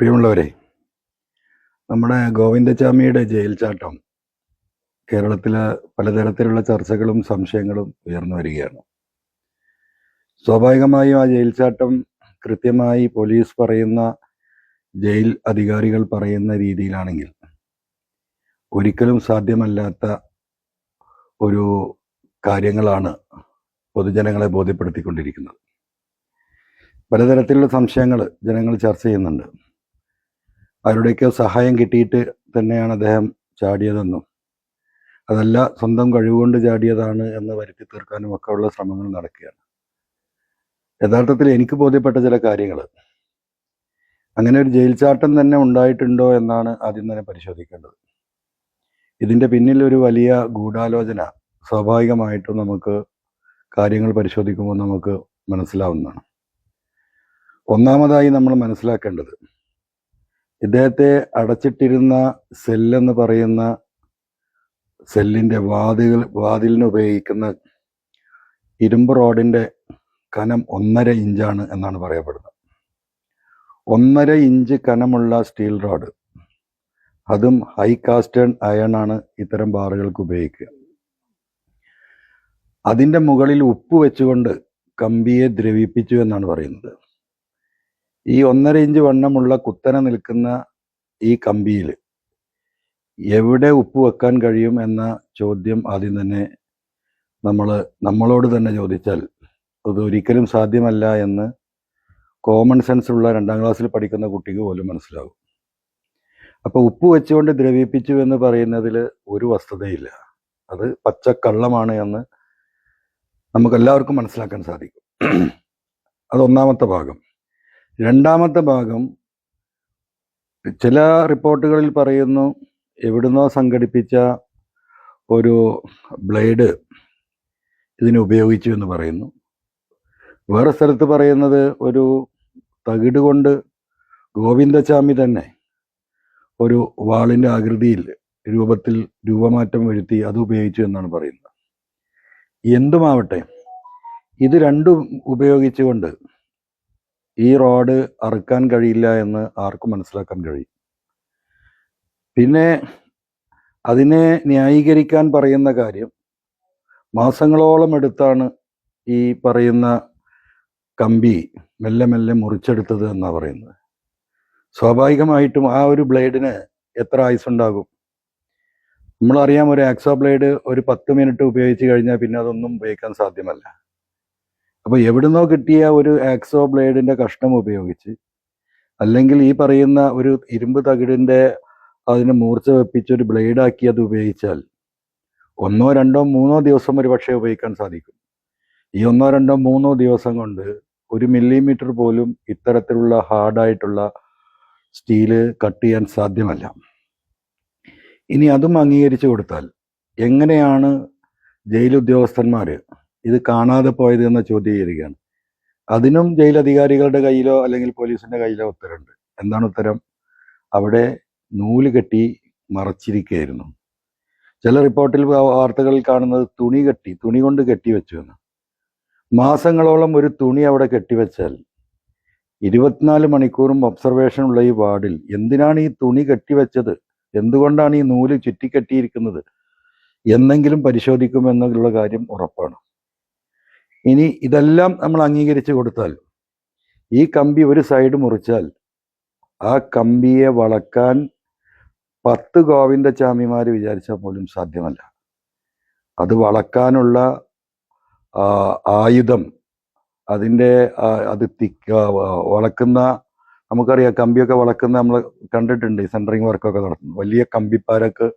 പ്രിയമുള്ളവരെ, നമ്മുടെ ഗോവിന്ദച്ചാമിയുടെ ജയിൽ ചാട്ടം കേരളത്തിൽ പലതരത്തിലുള്ള ചർച്ചകളും സംശയങ്ങളും ഉയർന്നു വരികയാണ്. സ്വാഭാവികമായും ആ ജയിൽ ചാട്ടം കൃത്യമായി പോലീസ് പറയുന്ന, ജയിൽ അധികാരികൾ പറയുന്ന രീതിയിലാണെങ്കിൽ ഒരിക്കലും സാധ്യമല്ലാത്ത ഒരു കാര്യങ്ങളാണ് പൊതുജനങ്ങളെ ബോധ്യപ്പെടുത്തിക്കൊണ്ടിരിക്കുന്നത്. പലതരത്തിലുള്ള സംശയങ്ങൾ ജനങ്ങൾ ചർച്ച ചെയ്യുന്നുണ്ട്. ആരുടെയൊക്കെ സഹായം കിട്ടിയിട്ട് തന്നെയാണ് അദ്ദേഹം ചാടിയതെന്നും അതല്ല സ്വന്തം കഴിവുകൊണ്ട് ചാടിയതാണ് എന്ന് വരുത്തി തീർക്കാനും ഒക്കെ ഉള്ള ശ്രമങ്ങൾ നടക്കുകയാണ്. യഥാർത്ഥത്തിൽ എനിക്ക് ബോധ്യപ്പെട്ട ചില കാര്യങ്ങൾ, അങ്ങനെ ഒരു ജയിൽ ചാട്ടം തന്നെ ഉണ്ടായിട്ടുണ്ടോ എന്നാണ് ആദ്യം തന്നെ പരിശോധിക്കേണ്ടത്. ഇതിൻ്റെ പിന്നിൽ ഒരു വലിയ ഗൂഢാലോചന സ്വാഭാവികമായിട്ടും നമുക്ക് കാര്യങ്ങൾ പരിശോധിക്കുമ്പോൾ നമുക്ക് മനസ്സിലാവുന്നതാണ്. ഒന്നാമതായി നമ്മൾ മനസ്സിലാക്കേണ്ടത്, ഇദ്ദേഹത്തെ അടച്ചിട്ടിരുന്ന സെല്ലെന്ന് പറയുന്ന സെല്ലിൻ്റെ വാതിലിന് ഉപയോഗിക്കുന്ന ഇരുമ്പ് റോഡിൻ്റെ കനം 1.5 ഇഞ്ചാണ് എന്നാണ് പറയപ്പെടുന്നത്. 1.5 ഇഞ്ച് കനമുള്ള സ്റ്റീൽ റോഡ്, അതും ഹൈ കാസ്റ്റേൺ അയൺ ആണ് ഇത്തരം ബാറുകൾക്ക് ഉപയോഗിക്കുക. അതിൻ്റെ മുകളിൽ ഉപ്പ് വെച്ചുകൊണ്ട് കമ്പിയെ ദ്രവിപ്പിച്ചു എന്നാണ് പറയുന്നത്. ഈ 1.5 ഇഞ്ച് വണ്ണമുള്ള കുത്തനെ നിൽക്കുന്ന ഈ കമ്പിയിൽ എവിടെ ഉപ്പ് വെക്കാൻ കഴിയും എന്ന ചോദ്യം ആദ്യം തന്നെ നമ്മളോട് തന്നെ ചോദിച്ചാൽ അത് ഒരിക്കലും സാധ്യമല്ല എന്ന് കോമൺ സെൻസ് ഉള്ള 2ാം ക്ലാസ്സിൽ പഠിക്കുന്ന കുട്ടിക്ക് പോലും മനസ്സിലാകും. അപ്പോൾ ഉപ്പ് വെച്ചുകൊണ്ട് ദ്രവിപ്പിച്ചു എന്ന് പറയുന്നതിൽ ഒരു വസ്തുതയില്ല. അത് പച്ചക്കള്ളമാണ് എന്ന് നമുക്കെല്ലാവർക്കും മനസ്സിലാക്കാൻ സാധിക്കും. അത് ഒന്നാമത്തെ ഭാഗം. രണ്ടാമത്തെ ഭാഗം, ചില റിപ്പോർട്ടുകളിൽ പറയുന്നു എവിടുന്നോ സംഘടിപ്പിച്ച ഒരു ബ്ലേഡ് ഇതിന് ഉപയോഗിച്ചു എന്ന് പറയുന്നു. വേറെ സ്ഥലത്ത് പറയുന്നത് ഒരു തകിട് കൊണ്ട് ഗോവിന്ദച്ചാമി തന്നെ ഒരു വാളിൻ്റെ ആകൃതിയിൽ രൂപമാറ്റം വരുത്തി അത് ഉപയോഗിച്ചു എന്നാണ് പറയുന്നത്. എന്തുമാവട്ടെ, ഇത് രണ്ടും ഉപയോഗിച്ചുകൊണ്ട് ഈ റോഡ് അറുക്കാൻ കഴിയില്ല എന്ന് ആർക്കും മനസ്സിലാക്കാൻ കഴിയും. പിന്നെ അതിനെ ന്യായീകരിക്കാൻ പറയുന്ന കാര്യം, മാസങ്ങളോളം എടുത്താണ് ഈ പറയുന്ന കമ്പി മെല്ലെ മെല്ലെ മുറിച്ചെടുത്തത് എന്നാണ് പറയുന്നത്. സ്വാഭാവികമായിട്ടും ആ ഒരു ബ്ലേഡിന് എത്ര ആയുസ്സുണ്ടാകും? നമ്മളറിയാം, ഒരു ആക്സോ ബ്ലേഡ് ഒരു 10 മിനിറ്റ് ഉപയോഗിച്ച് കഴിഞ്ഞാൽ പിന്നെ അതൊന്നും ഉപയോഗിക്കാൻ സാധ്യമല്ല. അപ്പോൾ എവിടുന്നോ കിട്ടിയ ഒരു ആക്സോ ബ്ലേഡിൻ്റെ കഷ്ണം ഉപയോഗിച്ച്, അല്ലെങ്കിൽ ഈ പറയുന്ന ഒരു ഇരുമ്പ് തകിടിൻ്റെ അതിന് മൂർച്ച വെപ്പിച്ചൊരു ബ്ലേഡാക്കി അത് ഉപയോഗിച്ചാൽ 1, 2, 3 ദിവസം ഒരു പക്ഷേ ഉപയോഗിക്കാൻ സാധിക്കും. ഈ 1, 2, 3 ദിവസം കൊണ്ട് 1 മില്ലിമീറ്റർ പോലും ഇത്തരത്തിലുള്ള ഹാർഡായിട്ടുള്ള സ്റ്റീല് കട്ട് ചെയ്യാൻ സാധ്യമല്ല. ഇനി അതും അംഗീകരിച്ചു കൊടുത്താൽ എങ്ങനെയാണ് ജയിൽ ഉദ്യോഗസ്ഥന്മാർ ഇത് കാണാതെ പോയത് എന്ന ചോദ്യം ചെയ്യുകയാണ്. അതിനും ജയിൽ അധികാരികളുടെ കയ്യിലോ അല്ലെങ്കിൽ പോലീസിൻ്റെ കയ്യിലോ ഉത്തരമുണ്ട്. എന്താണ് ഉത്തരം? അവിടെ നൂല് കെട്ടി മറച്ചിരിക്കുകയായിരുന്നു. ചില റിപ്പോർട്ടിൽ, വാർത്തകളിൽ കാണുന്നത് തുണി കൊണ്ട് കെട്ടിവെച്ചു എന്ന്. മാസങ്ങളോളം ഒരു തുണി അവിടെ കെട്ടിവെച്ചാൽ 24 മണിക്കൂറും ഒബ്സർവേഷൻ ഉള്ള ഈ വാർഡിൽ എന്തിനാണ് ഈ തുണി കെട്ടിവെച്ചത്, എന്തുകൊണ്ടാണ് ഈ നൂല് ചുറ്റിക്കെട്ടിയിരിക്കുന്നത് എന്നെങ്കിലും പരിശോധിക്കുമെന്നുള്ള കാര്യം ഉറപ്പാണ്. ഇനി ഇതെല്ലാം നമ്മൾ അംഗീകരിച്ചു കൊടുത്താൽ ഈ കമ്പി ഒരു സൈഡ് മുറിച്ചാൽ ആ കമ്പിയെ വളക്കാൻ 10 ഗോവിന്ദച്ചാമിമാർ വിചാരിച്ചാൽ പോലും സാധ്യമല്ല. അത് വളക്കാനുള്ള ആയുധം, അതിൻ്റെ അത് വളക്കുന്ന, നമുക്കറിയാം കമ്പിയൊക്കെ വളക്കുന്ന നമ്മൾ കണ്ടിട്ടുണ്ട്, സെൻറ്ററിങ് വർക്കൊക്കെ നടത്തുന്നു. വലിയ കമ്പിപ്പാരക്ക്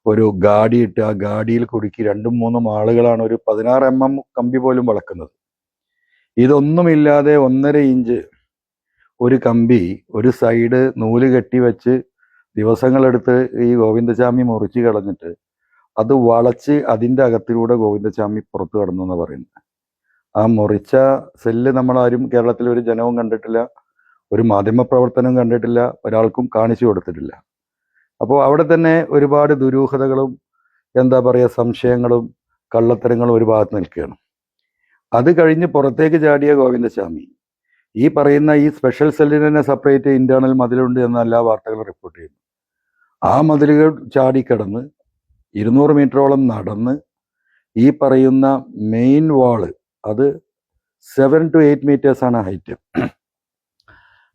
ഒരു ഗാഡി ഇട്ട് ആ ഗാഡിയിൽ കുടുക്കി 2-3 ആളുകളാണ് ഒരു 16 mm കമ്പി പോലും വളക്കുന്നത്. ഇതൊന്നുമില്ലാതെ 1.5 ഇഞ്ച് ഒരു കമ്പി ഒരു സൈഡ് നൂല് കെട്ടി വെച്ച് ദിവസങ്ങളെടുത്ത് ഈ ഗോവിന്ദച്ചാമി മുറിച്ച് കളഞ്ഞിട്ട് അത് വളച്ച് അതിൻ്റെ അകത്തിലൂടെ ഗോവിന്ദച്ചാമി പുറത്തു കടന്നു എന്ന് പറയുന്നത്. ആ മുറിച്ച സെല്ല് നമ്മളാരും കേരളത്തിൽ ഒരു ജനവും കണ്ടിട്ടില്ല, ഒരു മാധ്യമപ്രവർത്തനം കണ്ടിട്ടില്ല, ഒരാൾക്കും കാണിച്ചു കൊടുത്തിട്ടില്ല. അപ്പോൾ അവിടെ തന്നെ ഒരുപാട് ദുരൂഹതകളും സംശയങ്ങളും കള്ളത്തരങ്ങളും ഒരു ഭാഗത്ത് നിൽക്കുകയാണ്. അത് കഴിഞ്ഞ് പുറത്തേക്ക് ചാടിയ ഗോവിന്ദച്ചാമി ഈ പറയുന്ന ഈ സ്പെഷ്യൽ സെല്ലിന് തന്നെ സെപ്പറേറ്റ് ഇന്റേണൽ മതിലുണ്ട് എന്ന എല്ലാ വാർത്തകളും റിപ്പോർട്ട് ചെയ്യുന്നു. ആ മതിലുകൾ ചാടിക്കടന്ന് 200 മീറ്ററോളം നടന്ന് ഈ പറയുന്ന മെയിൻ വാള്, അത് 7 to 8 മീറ്റേഴ്സാണ് ഹൈറ്റ്.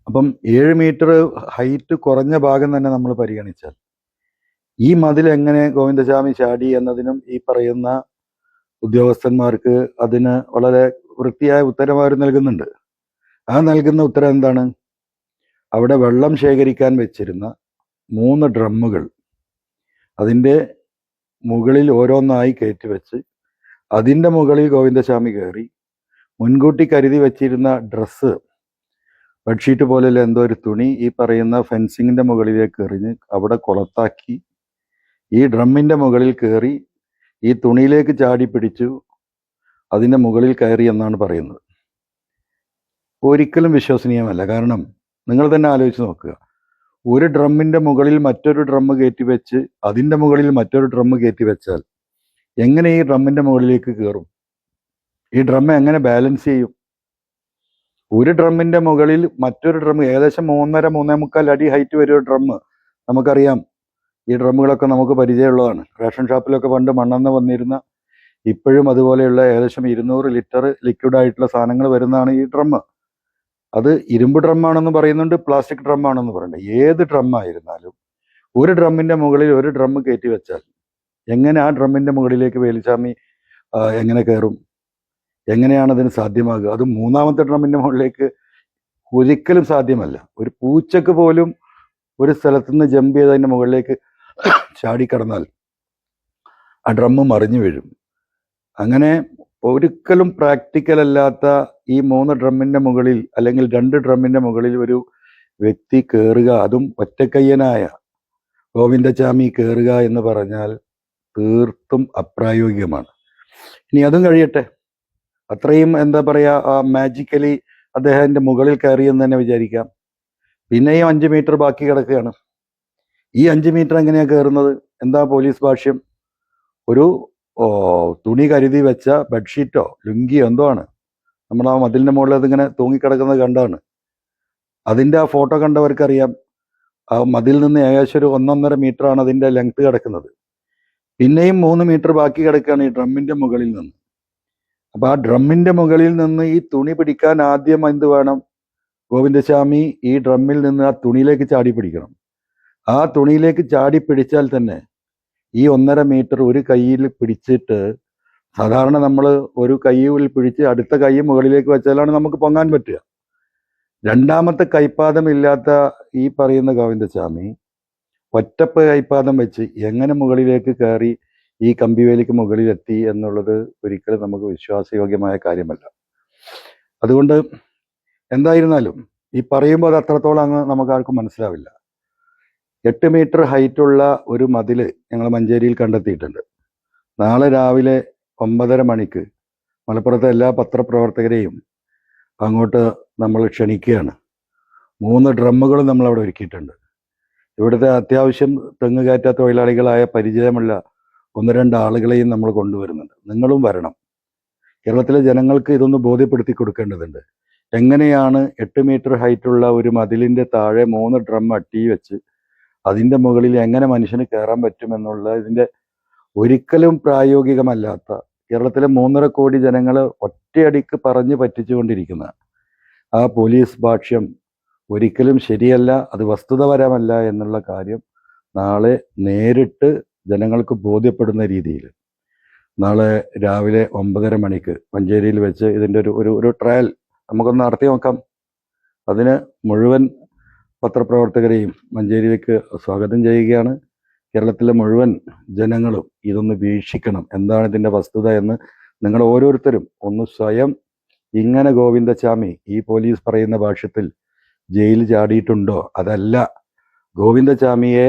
അപ്പം 7 മീറ്റർ ഹൈറ്റ് കുറഞ്ഞ ഭാഗം തന്നെ നമ്മൾ പരിഗണിച്ചാൽ ഈ മതിൽ എങ്ങനെ ഗോവിന്ദചാമി ചാടി എന്നതിനും ഈ പറയുന്ന ഉദ്യോഗസ്ഥന്മാർക്ക് അതിന് വളരെ വൃത്തിയായ ഉത്തരം അവർ നൽകുന്നുണ്ട്. ആ നൽകുന്ന ഉത്തരം എന്താണ്? അവിടെ വെള്ളം ശേഖരിക്കാൻ വെച്ചിരുന്ന 3 ഡ്രമ്മുകൾ അതിൻ്റെ മുകളിൽ ഓരോന്നായി കയറ്റിവെച്ച് അതിൻ്റെ മുകളിൽ ഗോവിന്ദചാമി കയറി മുൻകൂട്ടി കരുതി വെച്ചിരുന്ന ഡ്രസ്സ്, ബെഡ്ഷീറ്റ് പോലെയുള്ള എന്തോ ഒരു തുണി ഈ പറയുന്ന ഫെൻസിങ്ങിൻ്റെ മുകളിലേക്ക് എറിഞ്ഞ് അവിടെ കൊളത്താക്കി ഈ ഡ്രമ്മിൻ്റെ മുകളിൽ കയറി ഈ തുണിയിലേക്ക് ചാടി പിടിച്ചു അതിൻ്റെ മുകളിൽ കയറി എന്നാണ് പറയുന്നത്. ഒരിക്കലും വിശ്വസനീയമല്ല. കാരണം നിങ്ങൾ തന്നെ ആലോചിച്ച് നോക്കുക, ഒരു ഡ്രമ്മിൻ്റെ മുകളിൽ മറ്റൊരു ഡ്രമ്മ് കയറ്റി വെച്ച് അതിൻ്റെ മുകളിൽ മറ്റൊരു ഡ്രമ്മ് കയറ്റി വെച്ചാൽ എങ്ങനെ ഈ ഡ്രമ്മിൻ്റെ മുകളിലേക്ക് കയറും? ഈ ഡ്രമ്മ് എങ്ങനെ ബാലൻസ് ചെയ്യും? ഒരു ഡ്രമ്മിൻ്റെ മുകളിൽ മറ്റൊരു ഡ്രമ്മ്, ഏകദേശം 3.5-3.25 അടി ഹൈറ്റ് വരും ഒരു ഡ്രമ്മ്. നമുക്കറിയാം, ഈ ഡ്രമ്മുകളൊക്കെ നമുക്ക് പരിചയമുള്ളതാണ്. റേഷൻ ഷോപ്പിലൊക്കെ പണ്ട് മണ്ണെണ്ണ വന്നിരുന്ന, ഇപ്പോഴും അതുപോലെയുള്ള ഏകദേശം 200 ലിറ്റർ ലിക്വിഡായിട്ടുള്ള സാധനങ്ങൾ വരുന്നതാണ് ഈ ഡ്രമ്മ്. അത് ഇരുമ്പ് ഡ്രമ്മാണെന്ന് പറയുന്നുണ്ട്, പ്ലാസ്റ്റിക് ഡ്രമ്മാണെന്ന് പറയുന്നുണ്ട്. ഏത് ഡ്രമ്മായിരുന്നാലും ഒരു ഡ്രമ്മിൻ്റെ മുകളിൽ ഒരു ഡ്രമ്മ് കയറ്റി വെച്ചാൽ എങ്ങനെ ആ ഡ്രമ്മിൻ്റെ മുകളിലേക്ക് വേലുസ്വാമി എങ്ങനെ കയറും? എങ്ങനെയാണ് അതിന് സാധ്യമാകുക? അത് മൂന്നാമത്തെ ഡ്രമ്മിൻ്റെ മുകളിലേക്ക് ഒരിക്കലും സാധ്യമല്ല. ഒരു പൂച്ചക്ക് പോലും ഒരു സ്ഥലത്ത് നിന്ന് ജമ്പ് ചെയ്ത് അതിൻ്റെ മുകളിലേക്ക് ചാടിക്കടന്നാൽ ആ ഡ്രമ്മ് മറിഞ്ഞു വീഴും. അങ്ങനെ ഒരിക്കലും പ്രാക്ടിക്കൽ അല്ലാത്ത ഈ 3 ഡ്രമ്മിൻ്റെ മുകളിൽ അല്ലെങ്കിൽ 2 ഡ്രമ്മിൻ്റെ മുകളിൽ ഒരു വ്യക്തി കയറുക, അതും ഒറ്റക്കയ്യനായ ഗോവിന്ദചാമി കയറുക എന്ന് പറഞ്ഞാൽ തീർത്തും അപ്രായോഗികമാണ്. ഇനി അതും കഴിയട്ടെ, അത്രയും എന്താ പറയുക, മാജിക്കലി അദ്ദേഹത്തിൻ്റെ മുകളിൽ കയറിയെന്ന് തന്നെ വിചാരിക്കാം. പിന്നെയും 5 മീറ്റർ ബാക്കി കിടക്കുകയാണ്. ഈ 5 മീറ്റർ എങ്ങനെയാണ് കയറുന്നത്? എന്താ പോലീസ് ഭാഷ്യം? ഒരു തുണി കരുതി വെച്ച ബെഡ്ഷീറ്റോ ലുങ്കിയോ എന്തോ ആണ് നമ്മൾ ആ മതിലിൻ്റെ മുകളിൽ അതിങ്ങനെ തൂങ്ങിക്കിടക്കുന്നത് കണ്ടാണ്. അതിൻ്റെ ആ ഫോട്ടോ കണ്ടവർക്കറിയാം, ആ മതിൽ നിന്ന് ഏകദേശം ഒരു 1.5 മീറ്ററാണ് അതിൻ്റെ ലെങ്ത് കിടക്കുന്നത്. പിന്നെയും 3 മീറ്റർ ബാക്കി കിടക്കുകയാണ് ഈ ഡ്രമ്മിൻ്റെ മുകളിൽ നിന്ന്. അപ്പം ആ ഡ്രമ്മിൻ്റെ മുകളിൽ നിന്ന് ഈ തുണി പിടിക്കാൻ ആദ്യം എന്ത് വേണം? ഗോവിന്ദചാമി ഈ ഡ്രമ്മിൽ നിന്ന് ആ തുണിയിലേക്ക് ചാടി പിടിക്കണം. ആ തുണിയിലേക്ക് ചാടി പിടിച്ചാൽ തന്നെ ഈ 1.5 മീറ്റർ ഒരു കൈയിൽ പിടിച്ചിട്ട്, സാധാരണ നമ്മൾ ഒരു കൈയിൽ പിടിച്ച് അടുത്ത കൈ മുകളിലേക്ക് വെച്ചാലാണ് നമുക്ക് പൊങ്ങാൻ പറ്റുക. രണ്ടാമത്തെ കൈപ്പാദം ഇല്ലാത്ത ഈ പറയുന്ന ഗോവിന്ദചാമി ഒറ്റപ്പ് കൈപ്പാദം വെച്ച് എങ്ങനെ മുകളിലേക്ക് കയറി ഈ കമ്പിവേലിക്ക് മുകളിലെത്തി എന്നുള്ളത് ഒരിക്കലും നമുക്ക് വിശ്വാസയോഗ്യമായ കാര്യമല്ല. അതുകൊണ്ട് എന്തായിരുന്നാലും ഈ പറയുമ്പോൾ അത് അത്രത്തോളം അങ്ങ് നമുക്കാർക്കും മനസ്സിലാവില്ല. 8 മീറ്റർ ഹൈറ്റുള്ള ഒരു മതിൽ ഞങ്ങൾ മഞ്ചേരിയിൽ കണ്ടെത്തിയിട്ടുണ്ട്. നാളെ രാവിലെ 9:30 മണിക്ക് മലപ്പുറത്തെ എല്ലാ പത്രപ്രവർത്തകരെയും അങ്ങോട്ട് നമ്മൾ ക്ഷണിക്കുകയാണ്. 3 ഡ്രമ്മുകളും നമ്മളവിടെ ഒരുക്കിയിട്ടുണ്ട്. ഇവിടുത്തെ അത്യാവശ്യം തെങ്ങ് കയറ്റ തൊഴിലാളികളായ പരിചയമുള്ള 1-2 ആളുകളെയും നമ്മൾ കൊണ്ടുവരുന്നുണ്ട്. നിങ്ങളും വരണം. കേരളത്തിലെ ജനങ്ങൾക്ക് ഇതൊന്ന് ബോധ്യപ്പെടുത്തി കൊടുക്കേണ്ടതുണ്ട്. എങ്ങനെയാണ് 8 മീറ്റർ ഹൈറ്റുള്ള ഒരു മതിലിൻ്റെ താഴെ 3 ഡ്രം അട്ടി വെച്ച് അതിൻ്റെ മുകളിൽ എങ്ങനെ മനുഷ്യന് കയറാൻ പറ്റുമെന്നുള്ള ഇതിൻ്റെ ഒരിക്കലും പ്രായോഗികമല്ലാത്ത, കേരളത്തിലെ 3.5 കോടി ജനങ്ങൾ ഒറ്റയടിക്ക് പറഞ്ഞു പറ്റിച്ചുകൊണ്ടിരിക്കുന്ന ആ പോലീസ് ഭാഷ്യം ഒരിക്കലും ശരിയല്ല, അത് വസ്തുതാപരമല്ല എന്നുള്ള കാര്യം നാളെ നേരിട്ട് ജനങ്ങൾക്ക് ബോധ്യപ്പെടുന്ന രീതിയിൽ നാളെ രാവിലെ 9:30 മണിക്ക് മഞ്ചേരിയിൽ വെച്ച് ഇതിൻ്റെ ഒരു ട്രയൽ നമുക്കൊന്ന് നടത്തി നോക്കാം. അതിന് മുഴുവൻ പത്രപ്രവർത്തകരെയും മഞ്ചേരിയിലേക്ക് സ്വാഗതം ചെയ്യുകയാണ്. കേരളത്തിലെ മുഴുവൻ ജനങ്ങളും ഇതൊന്ന് വീക്ഷിക്കണം, എന്താണ് ഇതിൻ്റെ വസ്തുത എന്ന്. നിങ്ങൾ ഓരോരുത്തരും ഒന്ന് സ്വയം ഇങ്ങനെ ഗോവിന്ദചാമി ഈ പോലീസ് പറയുന്ന ഭാഷ്യത്തിൽ ജയിൽ ചാടിയിട്ടുണ്ടോ? അതല്ല, ഗോവിന്ദചാമിയെ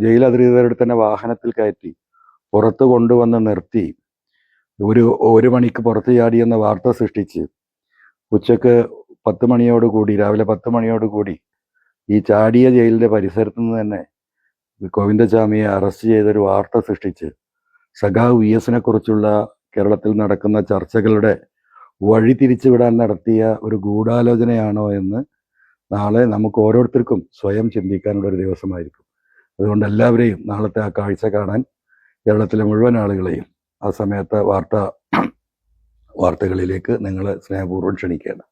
ജയിൽ അധികൃതരുടെ തന്നെ വാഹനത്തിൽ കയറ്റി പുറത്ത് കൊണ്ടുവന്ന് നിർത്തി 1 മണിക്ക് പുറത്ത് ചാടിയെന്ന വാർത്ത സൃഷ്ടിച്ച് ഉച്ചക്ക് 10 മണിയോടുകൂടി, രാവിലെ 10 മണിയോടുകൂടി ഈ ചാടിയ ജയിലിൻ്റെ പരിസരത്ത് നിന്ന് തന്നെ ഗോവിന്ദചാമിയെ അറസ്റ്റ് ചെയ്തൊരു വാർത്ത സൃഷ്ടിച്ച് സഖാവ് VS കുറിച്ചുള്ള കേരളത്തിൽ നടക്കുന്ന ചർച്ചകളുടെ വഴി തിരിച്ചുവിടാൻ നടത്തിയ ഒരു ഗൂഢാലോചനയാണോ എന്ന് നാളെ നമുക്ക് ഓരോരുത്തർക്കും സ്വയം ചിന്തിക്കാനുള്ള ഒരു ദിവസമായിരിക്കും. അതുകൊണ്ട് എല്ലാവരെയും നാളത്തെ ആ കാഴ്ച കാണാൻ, കേരളത്തിലെ മുഴുവൻ ആളുകളെയും ആ സമയത്ത് വാർത്തകളിലേക്ക് നിങ്ങൾ സ്നേഹപൂർവ്വം ക്ഷണിക്കുകയാണ്.